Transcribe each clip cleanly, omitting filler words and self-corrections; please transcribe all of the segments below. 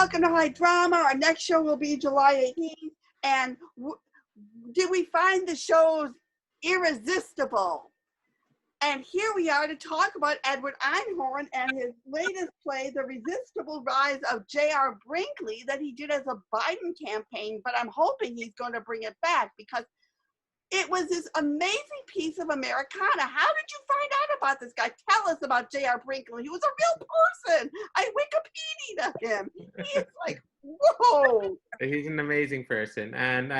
welcome to High Drama. Our next show will be July 18th. And did we find the shows irresistible? And here we are to talk about Edward Einhorn and his latest play, The Resistible Rise of J.R. Brinkley, that he did as a Biden campaign. But I'm hoping he's going to bring it back because it was this amazing piece of Americana. How did you find out about this guy? Tell us about J.R. Brinkley. He was a real person. I Wikipedia'd him. He's like, whoa. He's an amazing person. And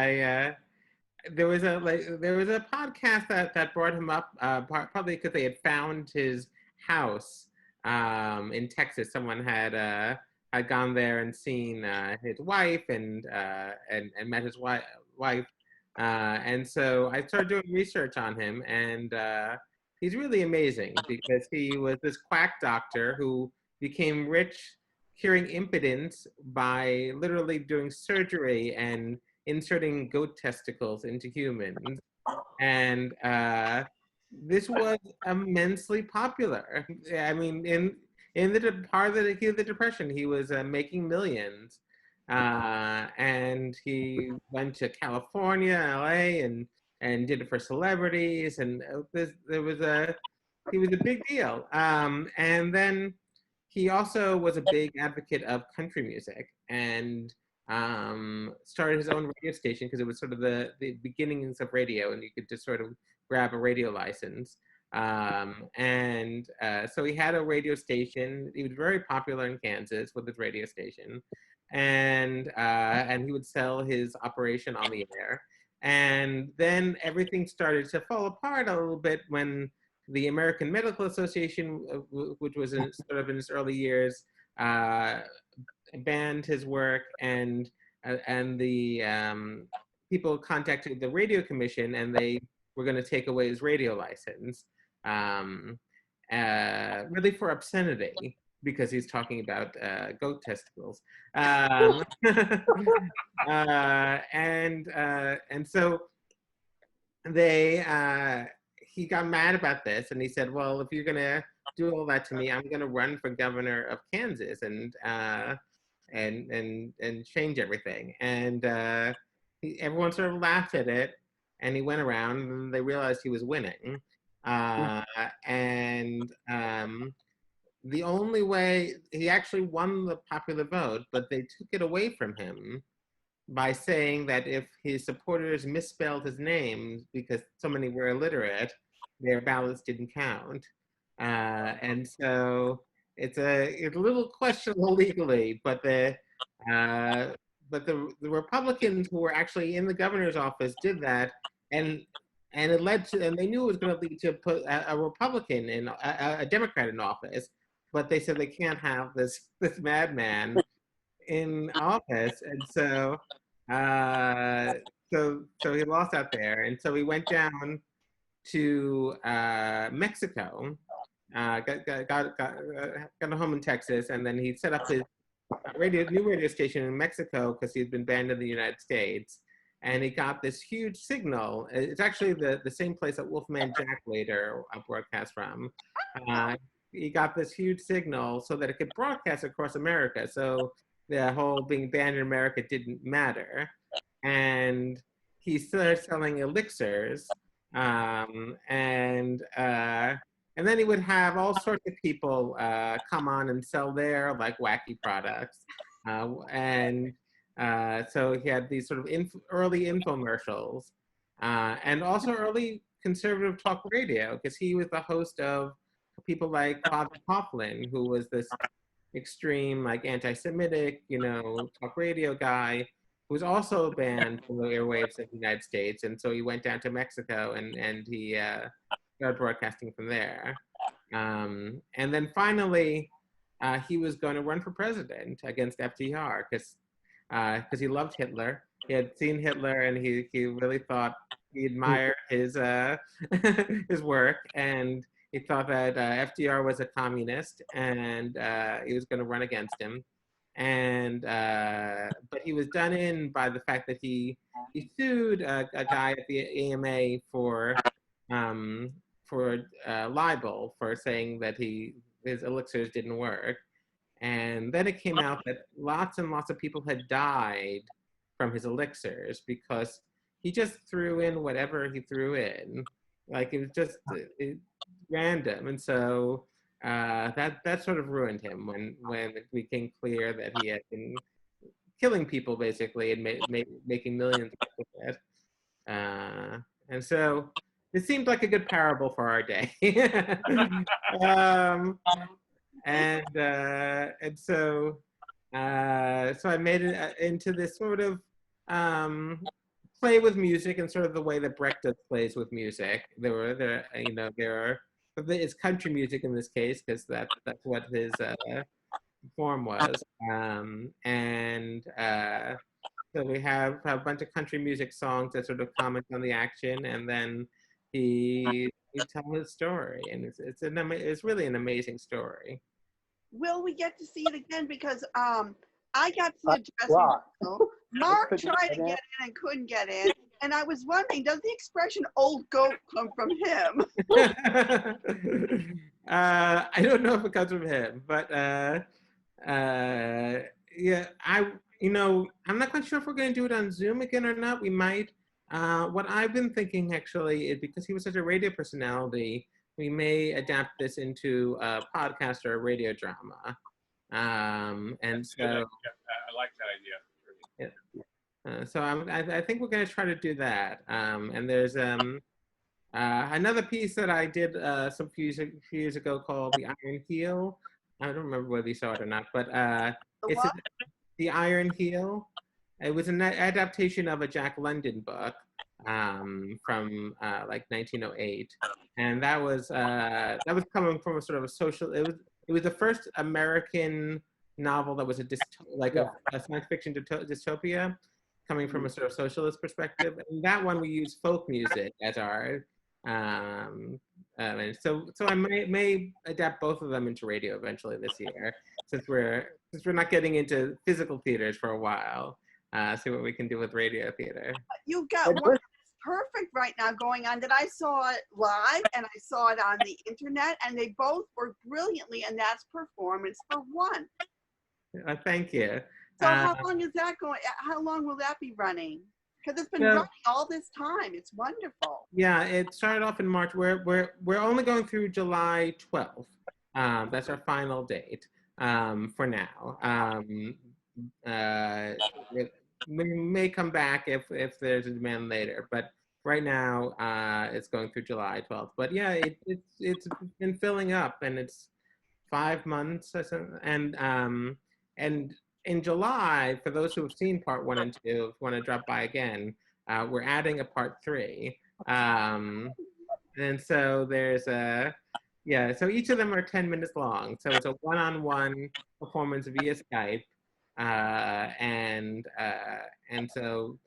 there was a podcast that brought him up, probably because they had found his house in Texas. Someone had gone there and seen his wife and met his wife. And so I started doing research on him, and he's really amazing because he was this quack doctor who became rich curing impotence by literally doing surgery and inserting goat testicles into humans. And this was immensely popular. I mean, in the part of the Depression, he was making millions. And he went to California, LA, and did it for celebrities, and he was a big deal. And then he also was a big advocate of country music and started his own radio station because it was sort of the beginnings of radio, and you could just sort of grab a radio license. So he had a radio station. He was very popular in Kansas with his radio station. And he would sell his operation on the air. And then everything started to fall apart a little bit when the American Medical Association, which was sort of in its early years, banned his work, and the people contacted the Radio Commission, and they were going to take away his radio license, really for obscenity, because he's talking about goat testicles. And so he got mad about this, and he said, well, if you're gonna do all that to me, I'm gonna run for governor of Kansas and change everything. And everyone sort of laughed at it, and he went around, and they realized he was winning. The only way, he actually won the popular vote, but they took it away from him by saying that if his supporters misspelled his name because so many were illiterate, their ballots didn't count. And so it's a little questionable legally, but the Republicans who were actually in the governor's office did that, and it led to, and they knew it was going to lead to put a Republican in, a Democrat in office. But they said they can't have this madman in office, and so he lost out there, and so he went down to Mexico, got a home in Texas, and then he set up his new radio station in Mexico because he'd been banned in the United States, and he got this huge signal. It's actually the same place that Wolfman Jack later broadcast from. He got this huge signal so that it could broadcast across America. So the whole being banned in America didn't matter. And he started selling elixirs. And then he would have all sorts of people come on and sell their like wacky products. So he had these sort of early infomercials and also early conservative talk radio, because he was the host of people like Father Coughlin, who was this extreme, like anti-Semitic, talk radio guy, who was also banned from the airwaves of the United States. And so he went down to Mexico and he started broadcasting from there. And then finally, he was going to run for president against FDR because he loved Hitler. He had seen Hitler, and he really thought he admired his his work, and he thought that FDR was a communist, and he was going to run against him. And but he was done in by the fact that he sued a guy at the AMA for libel, for saying that his elixirs didn't work. And then it came out that lots and lots of people had died from his elixirs because he just threw in whatever he threw in. Like it was just random. And so that sort of ruined him when it became clear that he had been killing people basically and making millions of it. And so it seemed like a good parable for our day. um, and so I made it into this sort of play with music in sort of the way that Brecht does plays with music. It's country music in this case because that's what his form was. So we have a bunch of country music songs that sort of comment on the action, and then he tell his story, and it's really an amazing story. Will we get to see it again? Because I got to the dressing Wow. rehearsal. Mark tried to get in and couldn't get in. And I was wondering, does the expression old goat come from him? I don't know if it comes from him, but yeah, I'm not quite sure if we're going to do it on Zoom again or not. We might. What I've been thinking actually is because he was such a radio personality, we may adapt this into a podcast or a radio drama. And so I like that idea. Yeah. So I think we're going to try to do that. And there's another piece that I did some few years ago called The Iron Heel. I don't remember whether you saw it or not, but it's The Iron Heel. It was an adaptation of a Jack London book from like 1908, and that was coming from a sort of a social. It was the first American novel that was a science fiction dystopia, coming from a sort of socialist perspective. And that one we use folk music as our. And so I may adapt both of them into radio eventually this year, since we're not getting into physical theaters for a while. See what we can do with radio theater. You've got one that's perfect right now going on that I saw it live and I saw it on the internet, and they both work brilliantly, and that's Performance for One. Thank you. So how long is that going? How long will that be running? Because it's been running all this time. It's wonderful. Yeah, it started off in March. We're only going through July 12th. That's our final date for now. We may come back if there's a demand later, but right now it's going through July 12th. But yeah, it's been filling up, and it's 5 months, and in July, for those who have seen part 1 and 2, if you want to drop by again, we're adding a part 3, and so there's so each of them are 10 minutes long. So it's a one-on-one performance via Skype. And so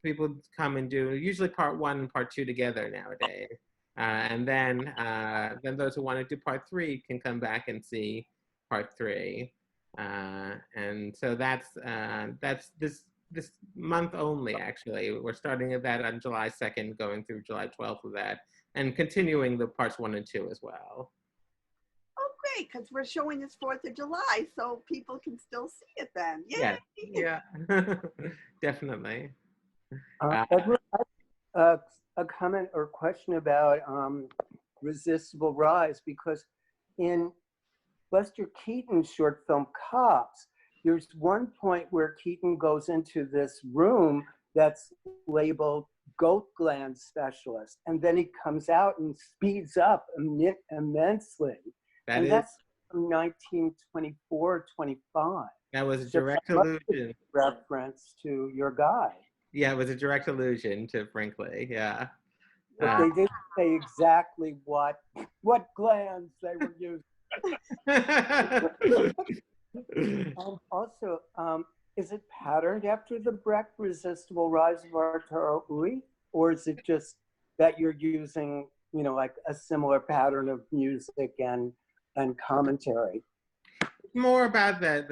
people come and do usually part 1 and part 2 together nowadays, and then those who want to do part 3 can come back and see part 3, and so that's this month only. Actually, we're starting at that on July 2nd, going through July 12th with that, and continuing the parts 1 and 2 as well. Great, because we're showing this 4th of July, so people can still see it then. Yay! Yeah, definitely. Edward, a comment or question about Resistible Rise, because in Buster Keaton's short film Cops, there's one point where Keaton goes into this room that's labeled goat gland specialist, and then he comes out and speeds up immensely. That's from 1924, 25. That was a direct allusion. Reference to your guy. Yeah, it was a direct allusion to Brinkley. Yeah. But they didn't say exactly what glands they were using. And also, is it patterned after the Brecht Resistible Rise of Arturo Ui, or is it just that you're using, like a similar pattern of music and commentary? More about that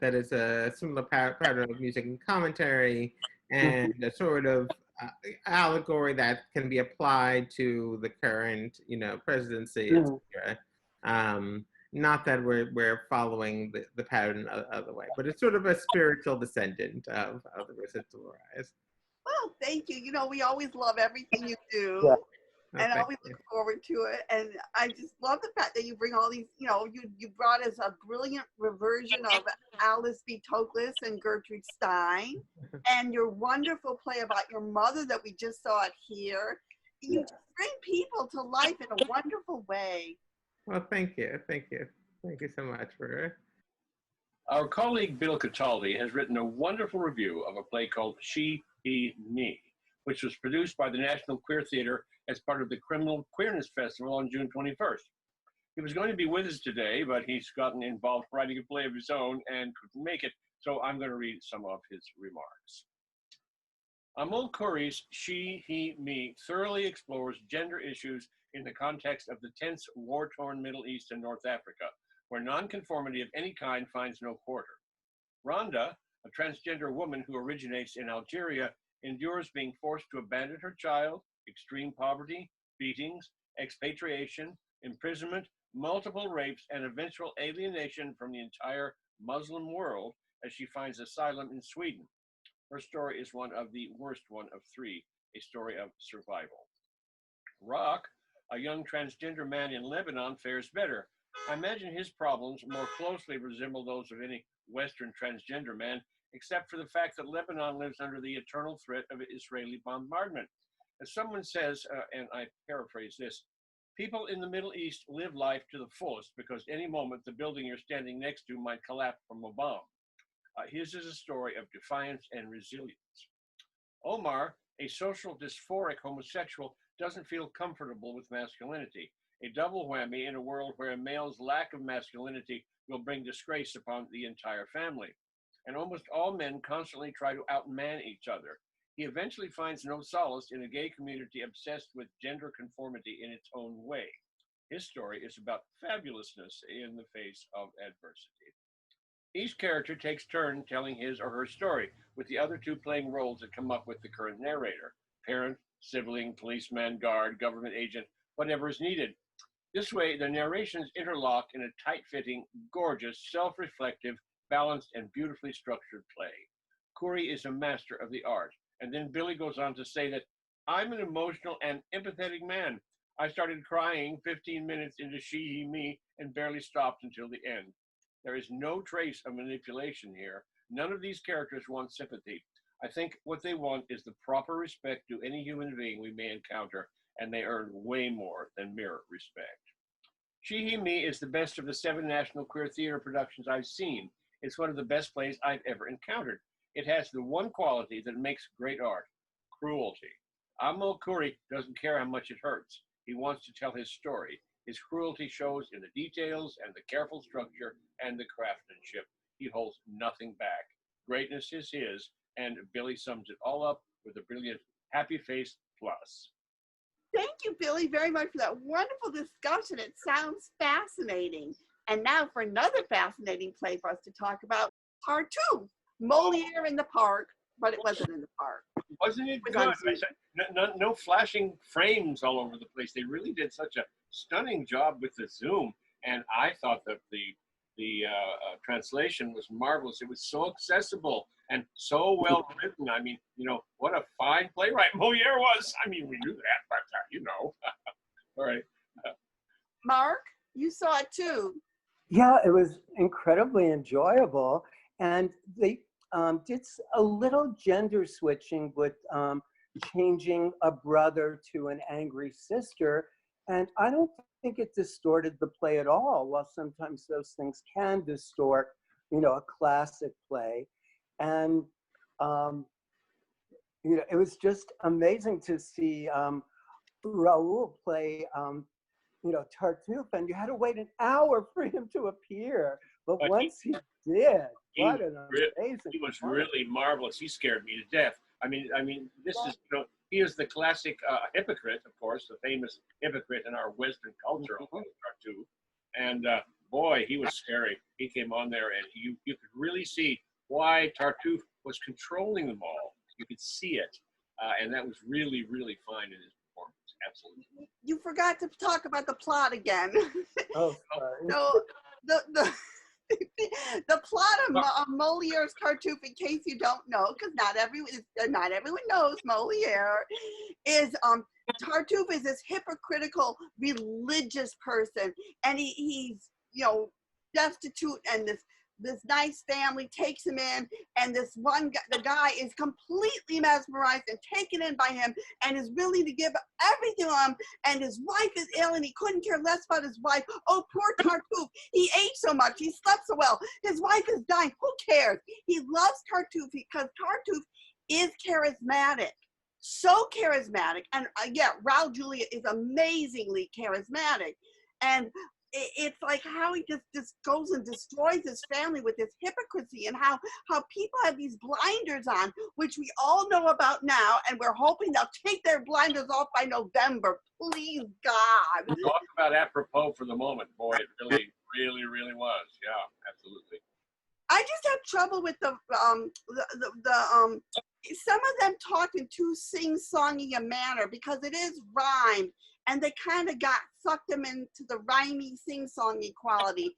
is a similar pattern of music and commentary, and a sort of allegory that can be applied to the current, presidency, etc. Not that we're following the pattern of the way, but it's sort of a spiritual descendant of the Resistible Rise. Well, thank you. You know, we always love everything you do. Yeah. And Thank always you. look forward to it. And I just love the fact that you bring all these, you know, you brought us a brilliant reversion of Alice B. Toklas and Gertrude Stein, and your wonderful play about your mother that we just saw it here. You just bring people to life in a wonderful way. Well, thank you. Thank you so much for. Our colleague Bill Cataldi has written a wonderful review of a play called She, He, Me, which was produced by the National Queer Theatre as part of the Criminal Queerness Festival on June 21st. He was going to be with us today, but he's gotten involved writing a play of his own and couldn't make it, so I'm going to read some of his remarks. Amol Khoury's She, He, Me thoroughly explores gender issues in the context of the tense, war-torn Middle East and North Africa, where nonconformity of any kind finds no quarter. Rhonda, a transgender woman who originates in Algeria, endures being forced to abandon her child, extreme poverty, beatings, expatriation, imprisonment, multiple rapes, and eventual alienation from the entire Muslim world as she finds asylum in Sweden. Her story is one of the worst one of three, a story of survival. Rock, a young transgender man in Lebanon, fares better. I imagine his problems more closely resemble those of any Western transgender man, except for the fact that Lebanon lives under the eternal threat of Israeli bombardment. As someone says, and I paraphrase this, people in the Middle East live life to the fullest because any moment the building you're standing next to might collapse from a bomb. His is a story of defiance and resilience. Omar, a social dysphoric homosexual, doesn't feel comfortable with masculinity, a double whammy in a world where a male's lack of masculinity will bring disgrace upon the entire family. And almost all men constantly try to outman each other. He eventually finds no solace in a gay community obsessed with gender conformity in its own way. His story is about fabulousness in the face of adversity. Each character takes turn telling his or her story, with the other two playing roles that come up with the current narrator: parent, sibling, policeman, guard, government agent, whatever is needed. This way, the narrations interlock in a tight-fitting, gorgeous, self-reflective, balanced, and beautifully structured play. Khoury is a master of the art. And then Billy goes on to say that, I'm an emotional and empathetic man. I started crying 15 minutes into She, He, Me and barely stopped until the end. There is no trace of manipulation here. None of these characters want sympathy. I think what they want is the proper respect to any human being we may encounter, and they earn way more than mere respect. She, He, Me is the best of the 7 National Queer Theater productions I've seen. It's one of the best plays I've ever encountered. It has the one quality that makes great art: cruelty. Amol Khoury doesn't care how much it hurts. He wants to tell his story. His cruelty shows in the details and the careful structure and the craftsmanship. He holds nothing back. Greatness is his, and Billy sums it all up with a brilliant happy face plus. Thank you, Billy, very much for that wonderful discussion. It sounds fascinating. And now for another fascinating play for us to talk about, Tartuffe, Moliere in the park, but it wasn't in the park. Wasn't it good? No flashing frames all over the place. They really did such a stunning job with the zoom, and I thought that the translation was marvelous. It was so accessible and so well written. I mean, you know, what a fine playwright Moliere was. I mean, we knew that, but you know. All right. Mark, you saw it too. Yeah, it was incredibly enjoyable. And they did a little gender switching with changing a brother to an angry sister. And I don't think it distorted the play at all, while sometimes those things can distort, you know, a classic play. And, you know, it was just amazing to see Raoul play, you know, Tartuffe, and you had to wait an hour for him to appear. But once he did, what an amazing! He was really marvelous. He scared me to death. I mean, this is, you know, he is the classic hypocrite, of course, the famous hypocrite in our Western culture, Tartuffe. And boy, he was scary. He came on there, and you could really see why Tartuffe was controlling them all. You could see it, and that was really, really fine in his performance. absolutely. You forgot to talk about the plot again. Oh, sorry. So the the plot of Moliere's Tartuffe, in case you don't know, because not everyone knows Moliere, is Tartuffe is this hypocritical religious person, and he's destitute, and this nice family takes him in, and this one guy, the guy is completely mesmerized and taken in by him and is willing to give everything to him, and his wife is ill and he couldn't care less about his wife. Oh, poor Tartuffe. He ate so much, he slept so well, his wife is dying. Who cares? He loves Tartuffe because Tartuffe is charismatic. So charismatic. And Raul Julia is amazingly charismatic. And it's like how he just goes and destroys his family with his hypocrisy, and how people have these blinders on, which we all know about now, and we're hoping they'll take their blinders off by November. Please, God. Talk about apropos for the moment. Boy, it really, really, really was. Yeah, absolutely. I just have trouble with the some of them talked in too sing-songy a manner because it is rhymed, and they kind of sucked them into the rhymey sing-songy quality.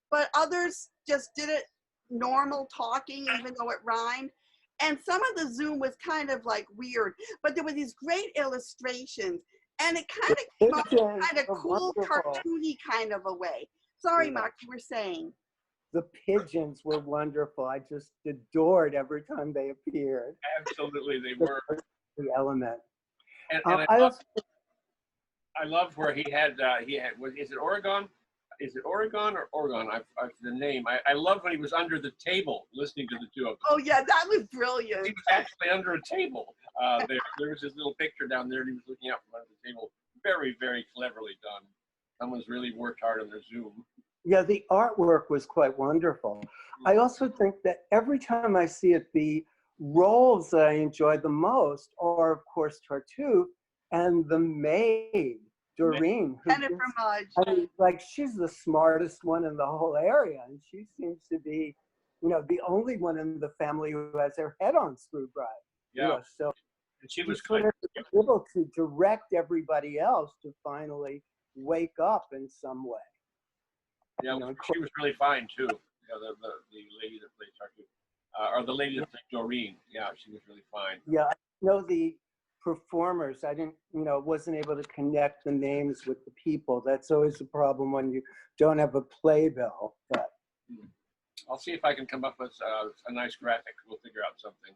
But others just did it normal talking, even though it rhymed. And some of the Zoom was kind of like weird, but there were these great illustrations, and it kind of came out in kind of cool, cartoony kind of a way. Sorry, Mark, you were saying. The pigeons were wonderful. I just adored every time they appeared. Absolutely, they were. The element. And I loved where he had is it Oregon? Is it Oregon or Oregon? I the name. I loved when he was under the table listening to the two of them. Oh yeah, that was brilliant. He was actually under a table. There was his little picture down there, and he was looking out from under the table. Very, very cleverly done. Someone's really worked hard on their Zoom. Yeah, the artwork was quite wonderful. I also think that every time I see it, the roles that I enjoy the most are, of course, Tartuffe and the maid, Doreen. Jennifer Mudge. Like, she's the smartest one in the whole area, and she seems to be, the only one in the family who has her head on screwed right. Yeah. So and she was sort of able to direct everybody else to finally wake up in some way. Yeah, she was really fine too. The lady that played Tartuffe, or the lady that played Doreen. Yeah, she was really fine. Yeah, I know the performers. I didn't, wasn't able to connect the names with the people. That's always a problem when you don't have a playbill. But I'll see if I can come up with a nice graphic. We'll figure out something.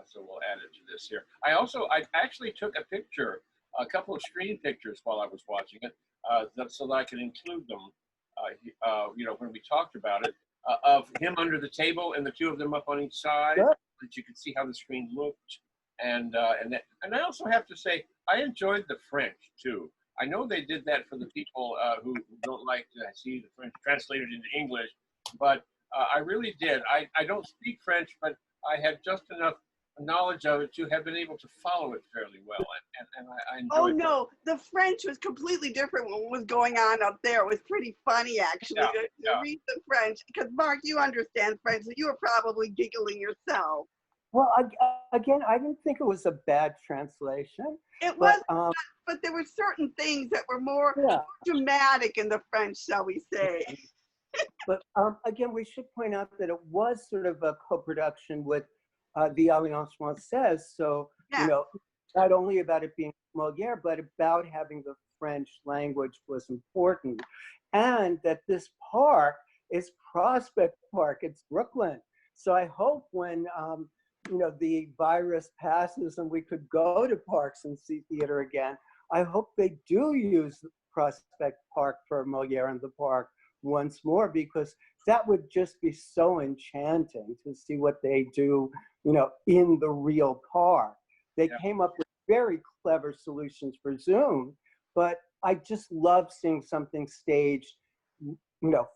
So we'll add it to this here. I actually took a picture, a couple of screen pictures while I was watching it, so that I could include them. When we talked about it, of him under the table and the two of them up on each side, sure, that you could see how the screen looked, and I also have to say I enjoyed the French too. I know they did that for the people who don't like to see the French translated into English, but I really did. I don't speak French, but I have just enough knowledge of it to have been able to follow it fairly well, and I enjoyed it. No, the French was completely different what was going on up there. It was pretty funny, actually, to read the French, because Mark, you understand French, so you were probably giggling yourself. Well, again, I didn't think it was a bad translation. It was, but there were certain things that were more dramatic in the French, shall we say. But again, we should point out that it was sort of a co-production with the Alliance Française, so not only about it being Moliere, but about having the French language was important, and that this park is Prospect Park. It's Brooklyn. So I hope when the virus passes and we could go to parks and see theater again, I hope they do use Prospect Park for Moliere in the park once more, because that would just be so enchanting to see what they do, in the real park. They came up with very clever solutions for Zoom, but I just love seeing something staged,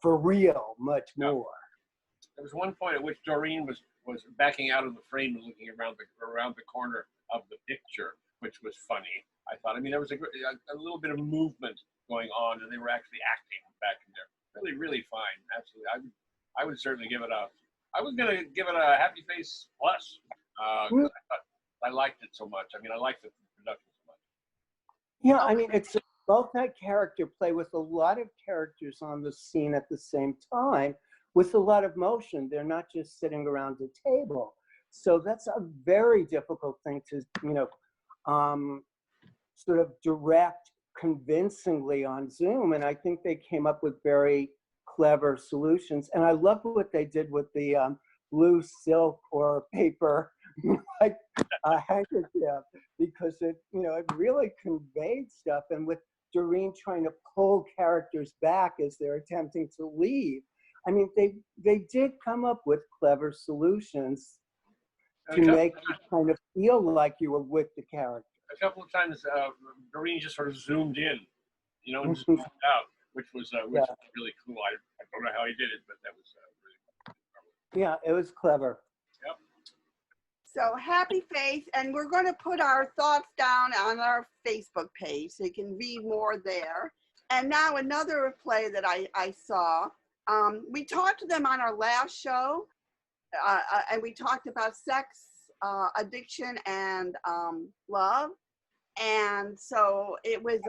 for real much more. There was one point at which Doreen was backing out of the frame and looking around the corner of the picture, which was funny. I thought. I mean, there was a little bit of movement going on, and they were actually acting back in there. Really, really fine. Absolutely. I would certainly give it I was going to give it a happy face plus. I liked it so much. I mean, I liked the production so much. Yeah, I mean, it's a multi-character play with a lot of characters on the scene at the same time, with a lot of motion. They're not just sitting around a table. So that's a very difficult thing to, sort of direct convincingly on Zoom. And I think they came up with very clever solutions. And I love what they did with the blue silk or paper like handkerchief, because it really conveyed stuff. And with Doreen trying to pull characters back as they're attempting to leave, I mean, they did come up with clever solutions to make you kind of feel like you were with the character. A couple of times, Doreen just sort of zoomed in, and zoomed out, which was really cool. I don't know how he did it, but that was really. Yeah, it was clever. Yep. So happy Faith, and we're going to put our thoughts down on our Facebook page so you can read more there. And now another play that I saw. We talked to them on our last show, and we talked about sex, addiction, and love. And so it was,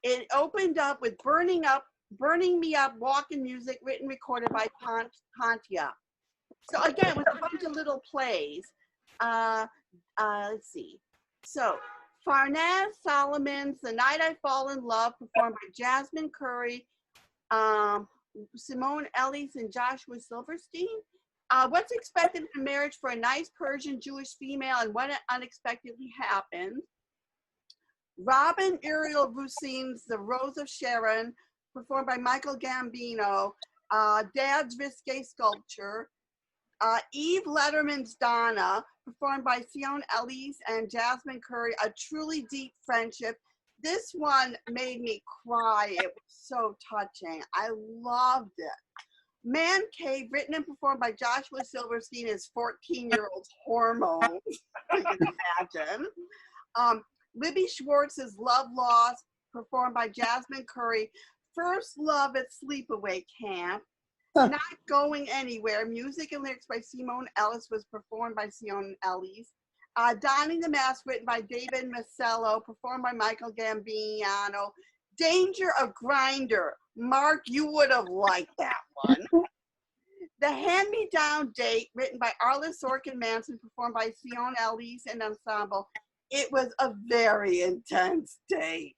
it opened up with Burning Me Up, Walking Music, written, recorded by Pontia. So again, with a bunch of little plays. Let's see. So Farnaz Solomon's The Night I Fall in Love, performed by Jasmine Curry, Simone Ellis, and Joshua Silverstein. What's expected in marriage for a nice Persian Jewish female, and what unexpectedly happened. Robin Uriel Rusin's The Rose of Sharon, performed by Michael Gambino. Dad's Risque Sculpture. Eve Letterman's Donna, performed by Sion Ellis and Jasmine Curry, A Truly Deep Friendship. This one made me cry. It was so touching. I loved it. Man Cave, written and performed by Joshua Silverstein, his 14-year-old hormones, you can imagine. Libby Schwartz's Love Lost, performed by Jasmine Curry. First Love at Sleepaway Camp. Not Going Anywhere, music and lyrics by Simone Ellis, was performed by Simone Ellis. Donning the Mask, written by David Masello, performed by Michael Gambino. Danger of Grinder. Mark, you would have liked that one. The Hand-Me-Down Date, written by Arla Sorkin Manson, performed by Sion Ellis and Ensemble. It was a very intense date.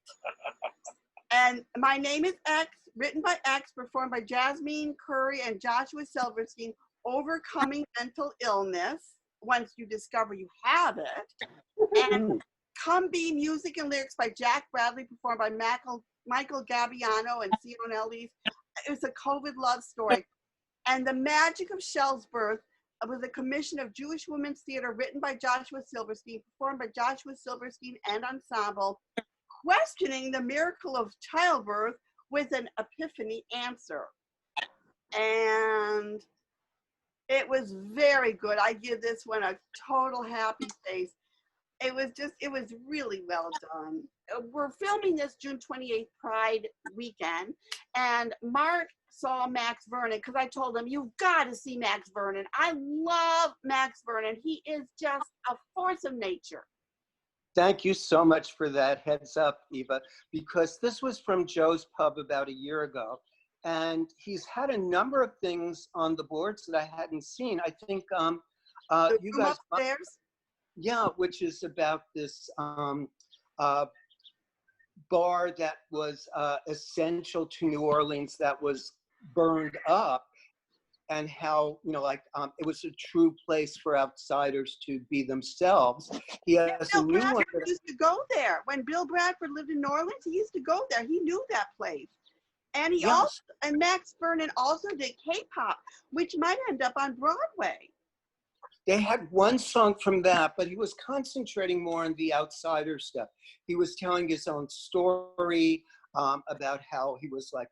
And My Name is X, written by X, performed by Jasmine Curry and Joshua Silverstein. Overcoming Mental Illness, once you discover you have it. And Come Be, music and lyrics by Jack Bradley, performed by Michael Gabbiano and Sion Ellis. It was a COVID love story. And The Magic of Shell's Birth was a commission of Jewish Women's Theater, written by Joshua Silverstein, performed by Joshua Silverstein and Ensemble, questioning the miracle of childbirth with an epiphany answer. And it was very good. I give this one a total happy face. It was really well done. We're filming this June 28th Pride weekend, and Mark saw Max Vernon, because I told him, you've got to see Max Vernon. I love Max Vernon. He is just a force of nature. Thank you so much for that heads up, Eva, because this was from Joe's Pub about a year ago. And he's had a number of things on the boards that I hadn't seen. I think you guys upstairs? Yeah, which is about this bar that was essential to New Orleans that was burned up, and how, it was a true place for outsiders to be themselves. He has a new one. Used to go there. When Bill Bradford lived in New Orleans, he used to go there. He knew that place. And and Max Vernon also did K-pop, which might end up on Broadway. They had one song from that, but he was concentrating more on the outsider stuff. He was telling his own story about how he was like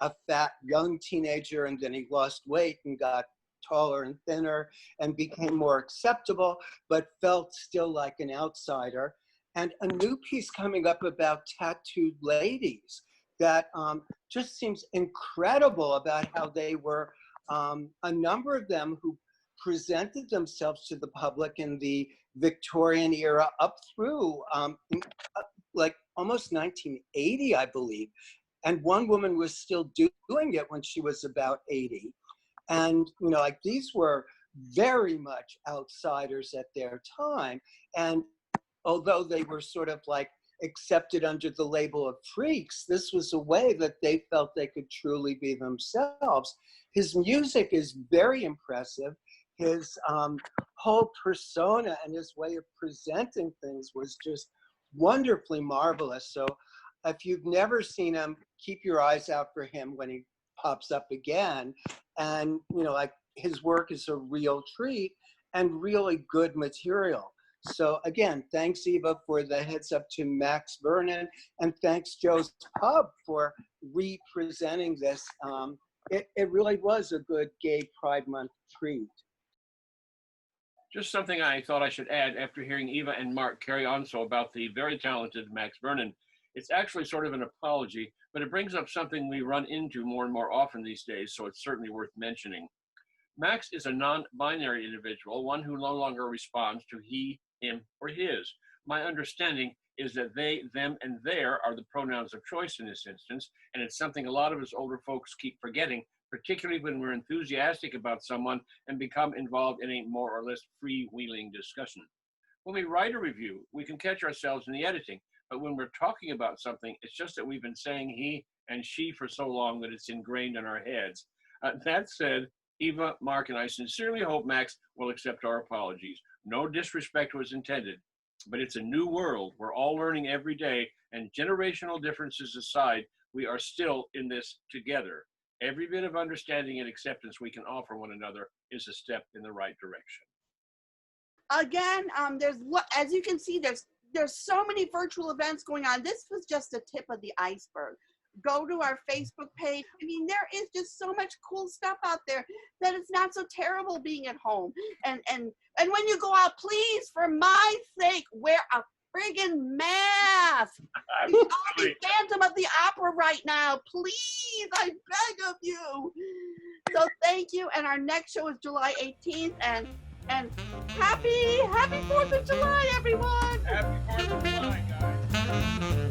a fat young teenager, and then he lost weight and got taller and thinner and became more acceptable, but felt still like an outsider. And a new piece coming up about tattooed ladies that just seems incredible, about how they were, a number of them who presented themselves to the public in the Victorian era up through like almost 1980, I believe. And one woman was still doing it when she was about 80. And, you know, like these were very much outsiders at their time. And although they were sort of like accepted under the label of freaks, this was a way that they felt they could truly be themselves. His music is very impressive. His whole persona and his way of presenting things was just wonderfully marvelous. So if you've never seen him, keep your eyes out for him when he pops up again. And, you know, like his work is a real treat and really good material. So again, thanks Eva for the heads up to Max Vernon, and thanks Joe's Pub for representing this. It really was a good Gay Pride Month treat. Just something I thought I should add after hearing Eva and Mark carry on so about the very talented Max Vernon. It's actually sort of an apology, but it brings up something we run into more and more often these days, so it's certainly worth mentioning. Max is a non-binary individual, one who no longer responds to he, him, or his. My understanding is that they, them, and their are the pronouns of choice in this instance, and it's something a lot of us older folks keep forgetting, particularly when we're enthusiastic about someone and become involved in a more or less freewheeling discussion. When we write a review, we can catch ourselves in the editing, but when we're talking about something, it's just that we've been saying he and she for so long that it's ingrained in our heads. That said, Eva, Mark, and I sincerely hope Max will accept our apologies. No disrespect was intended, but it's a new world. We're all learning every day, and generational differences aside, we are still in this together. Every bit of understanding and acceptance we can offer one another is a step in the right direction. Again, as you can see, there's so many virtual events going on. This was just the tip of the iceberg. Go to our Facebook page. I mean, there is just so much cool stuff out there that it's not so terrible being at home. And when you go out, please, for my sake, wear a friggin' mask. You all be Phantom of the Opera right now. Please, I beg of you. So thank you. And our next show is July 18th. And happy 4th of July, everyone. Happy 4th of July, guys.